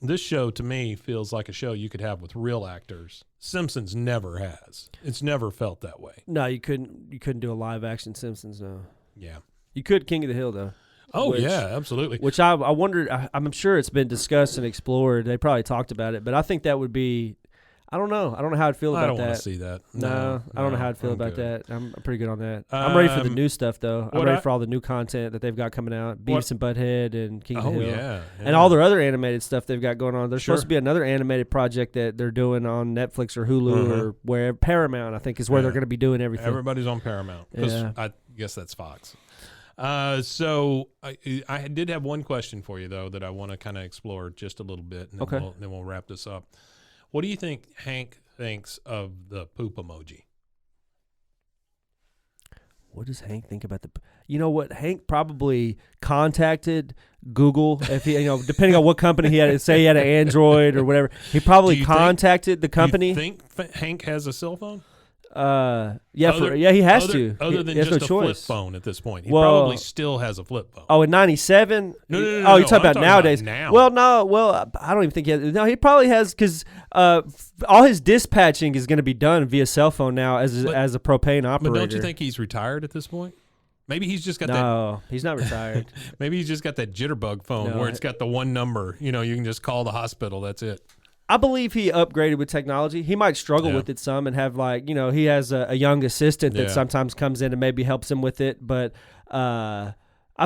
this show to me feels like a show you could have with real actors. Simpsons never has. It's never felt that way. No, you couldn't do a live action Simpsons, no. Yeah. You could King of the Hill though. Oh, yeah, absolutely. Which I wondered, I'm sure it's been discussed and explored. They probably talked about it, but I think that would be, I don't know. I don't know how I'd feel about that. I don't want to see that. No, I don't know how I'd feel about that. I'm pretty good on that. I'm ready for the new stuff, though. I'm ready for all the new content that they've got coming out. Beavis and Butthead and King of the Hill. Yeah. And all their other animated stuff they've got going on. There's supposed to be another animated project that they're doing on Netflix or Hulu or where Paramount, I think, is where they're going to be doing everything. Everybody's on Paramount. I guess that's Fox. So I did have one question for you, though, that I want to kind of explore just a little bit, and then we'll wrap this up. What do you think Hank thinks of the poop emoji? What does Hank think about you know what? Hank probably contacted Google if he, depending on what company he had, say he had an Android or whatever. He probably contacted the company. Do you think Hank has a cell phone? He has to. Other than just a flip choice. phone at this point. He probably still has a flip phone. Oh, in 97? No. Oh, you're talking about nowadays. Now. Well, I don't even think he has. No, he probably has, because all his dispatching is going to be done via cell phone now as a propane operator. But don't you think he's retired at this point? Maybe he's just got that. No, he's not retired. Maybe he's just got that jitterbug phone where it's got the one number. You can just call the hospital. That's it. I believe he upgraded with technology. He might struggle with it some and have he has a young assistant that sometimes comes in and maybe helps him with it. But I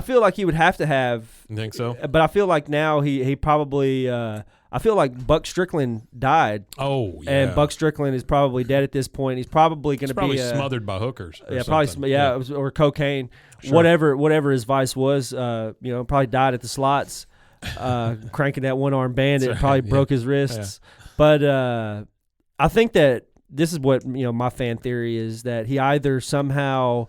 feel like he would have to have. You think so? But I feel like now he probably. I feel like Buck Strickland died. Oh, yeah. And Buck Strickland is probably dead at this point. He's probably going to be probably smothered by hookers. Or cocaine, sure. whatever his vice was. Probably died at the slots. Cranking that one-armed bandit, probably broke his wrists. Yeah. But I think that this is what my fan theory is, that he either somehow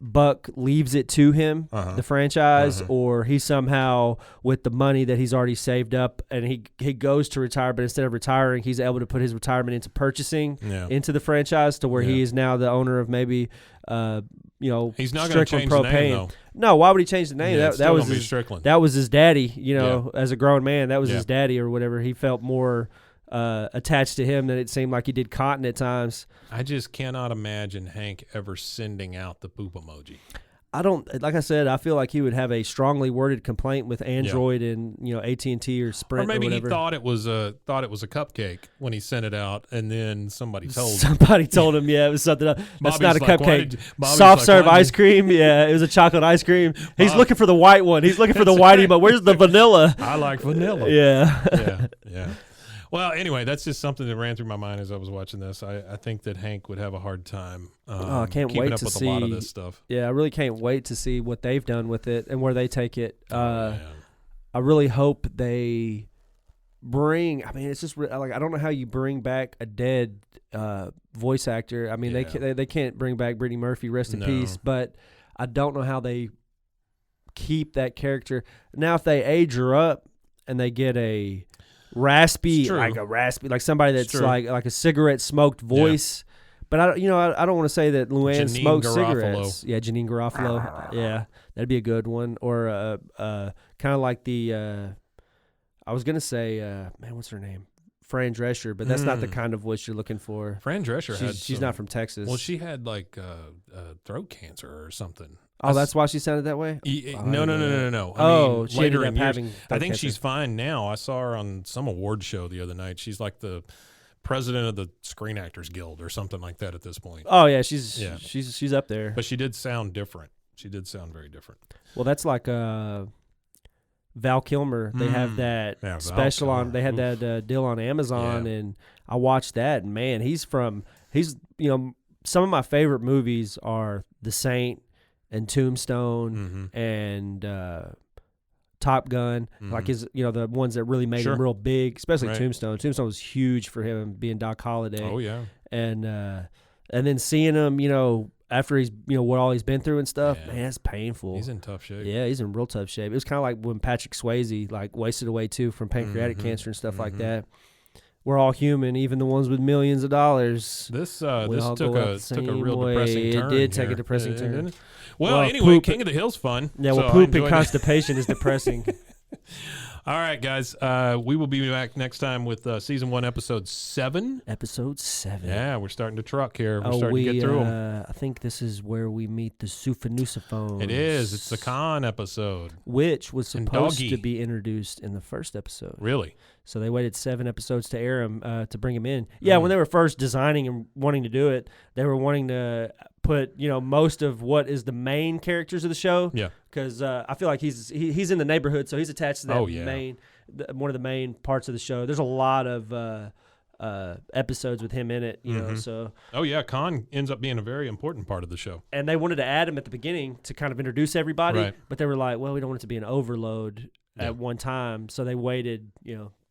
Buck leaves it to him, the franchise, or he somehow, with the money that he's already saved up, and he goes to retire, but instead of retiring, he's able to put his retirement into purchasing into the franchise, to where he is now the owner of maybe he's not going to change propane. the name, though. No, why would he change the name? Yeah, that was his, Strickland. That was his daddy, as a grown man. That was his daddy or whatever. He felt more attached to him than it seemed like he did Cotton at times. I just cannot imagine Hank ever sending out the poop emoji. I don't, like I said, I feel like he would have a strongly worded complaint with Android and AT&T or Sprint, or maybe whatever. he thought it was a cupcake when he sent it out, and then somebody told him, yeah, it was something else. That's Bobby's not a like, cupcake. Soft serve ice cream, yeah, it was a chocolate ice cream. He's looking for the white one. He's looking for the whitey, but where's the vanilla? I like vanilla. Yeah. Well, anyway, that's just something that ran through my mind as I was watching this. I think that Hank would have a hard time I can't keeping wait up to with see a lot of this stuff. Yeah, I really can't wait to see what they've done with it and where they take it. I really hope they bring. I mean, it's just like, I don't know how you bring back a dead voice actor. I mean, they can't bring back Brittany Murphy, rest in peace. But I don't know how they keep that character. Now, if they age her up and they get a raspy, like somebody that's like a cigarette smoked voice. But I don't want to say that Luann smoked cigarettes. Yeah, Janine Garofalo. Yeah, that'd be a good one. Or kind of like the I was gonna say what's her name? Fran Drescher, but that's not the kind of voice you're looking for. Fran Drescher she's not from Texas. Well, she had like throat cancer or something. Oh, that's why she sounded that way? No. I mean, she ended up having I think she's fine now. I saw her on some award show the other night. She's like the president of the Screen Actors Guild or something like that at this point. Oh, yeah, she's up there. But she did sound different. She did sound very different. Well, that's like Val Kilmer. They have that special on. They had that deal on Amazon, and I watched that. And man, he's some of my favorite movies are The Saint and Tombstone and Top Gun, like the ones that really made him real big, especially Tombstone. Tombstone was huge for him, being Doc Holliday. Oh yeah, and then seeing him, after he's what all he's been through and stuff, man, it's painful. He's in tough shape. Yeah, he's in real tough shape. It was kind of like when Patrick Swayze like wasted away too from pancreatic cancer and stuff like that. We're all human, even the ones with millions of dollars. This took a real depressing turn. It did take a depressing turn. Didn't it? Well, anyway, King of the Hill's fun. Yeah, well, poop and constipation is depressing. All right, guys. We will be back next time with Season 1, Episode 7. Episode 7. Yeah, we're starting to truck here. We're starting to get through them. I think this is where we meet the Souphanousophone. It is. It's the Khan episode. Which was supposed to be introduced in the first episode. Really? So they waited 7 episodes to air him, to bring him in. Yeah, when they were first designing and wanting to do it, they were wanting to put most of what is the main characters of the show. Yeah, because I feel like he's in the neighborhood, so he's attached to that one of the main parts of the show. There's a lot of episodes with him in it, you know. So Khan ends up being a very important part of the show. And they wanted to add him at the beginning to kind of introduce everybody, but they were like, well, we don't want it to be an overload at one time, so they waited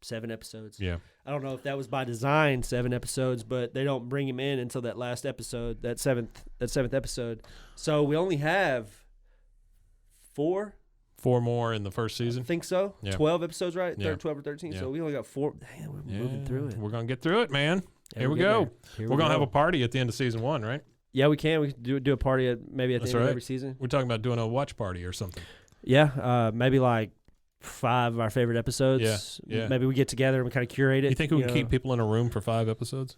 7 episodes. Yeah. I don't know if that was by design, 7 episodes, but they don't bring him in until that last episode, that seventh episode. So we only have 4 more in the first season. I think so. Yeah. 12 episodes, right? Yeah. 12 or 13. Yeah. So we only got 4. Dang, we're moving through it. We're going to get through it, man. Here we go. We're going to have a party at the end of season 1, right? Yeah, we can. We can do a party at the end of every season. We're talking about doing a watch party or something. Yeah, maybe like 5 of our favorite episodes. Yeah. Maybe we get together and we kind of curate it. You think we can keep people in a room for 5 episodes?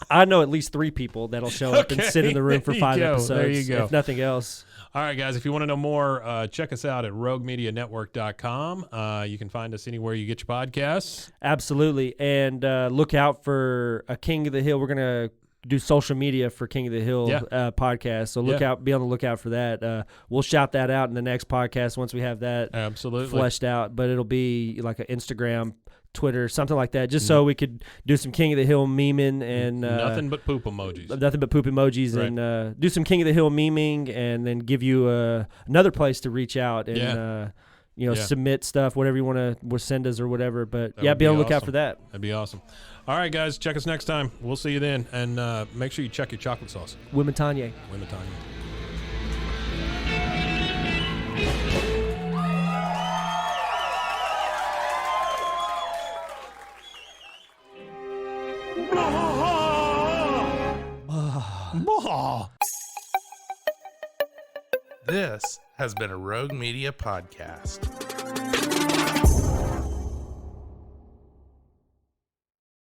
I know at least 3 people that'll show up and sit in the room for 5 episodes. There you go. If nothing else. All right, guys. If you want to know more, check us out at roguemedianetwork.com. You can find us anywhere you get your podcasts. Absolutely. And look out for a King of the Hill. We're going to do social media for King of the Hill podcast. So be on the lookout for that. We'll shout that out in the next podcast once we have that fleshed out. But it'll be like an Instagram, Twitter, something like that, just so we could do some King of the Hill memeing and nothing but poop emojis. And do some King of the Hill meming, and then give you another place to reach out and submit stuff, whatever you want to send us or whatever. But That be would on the be lookout awesome. for that. That'd be awesome. All right, guys, check us next time. We'll see you then. And make sure you check your chocolate sauce. Wimitanye. This has been a Rogue Media podcast.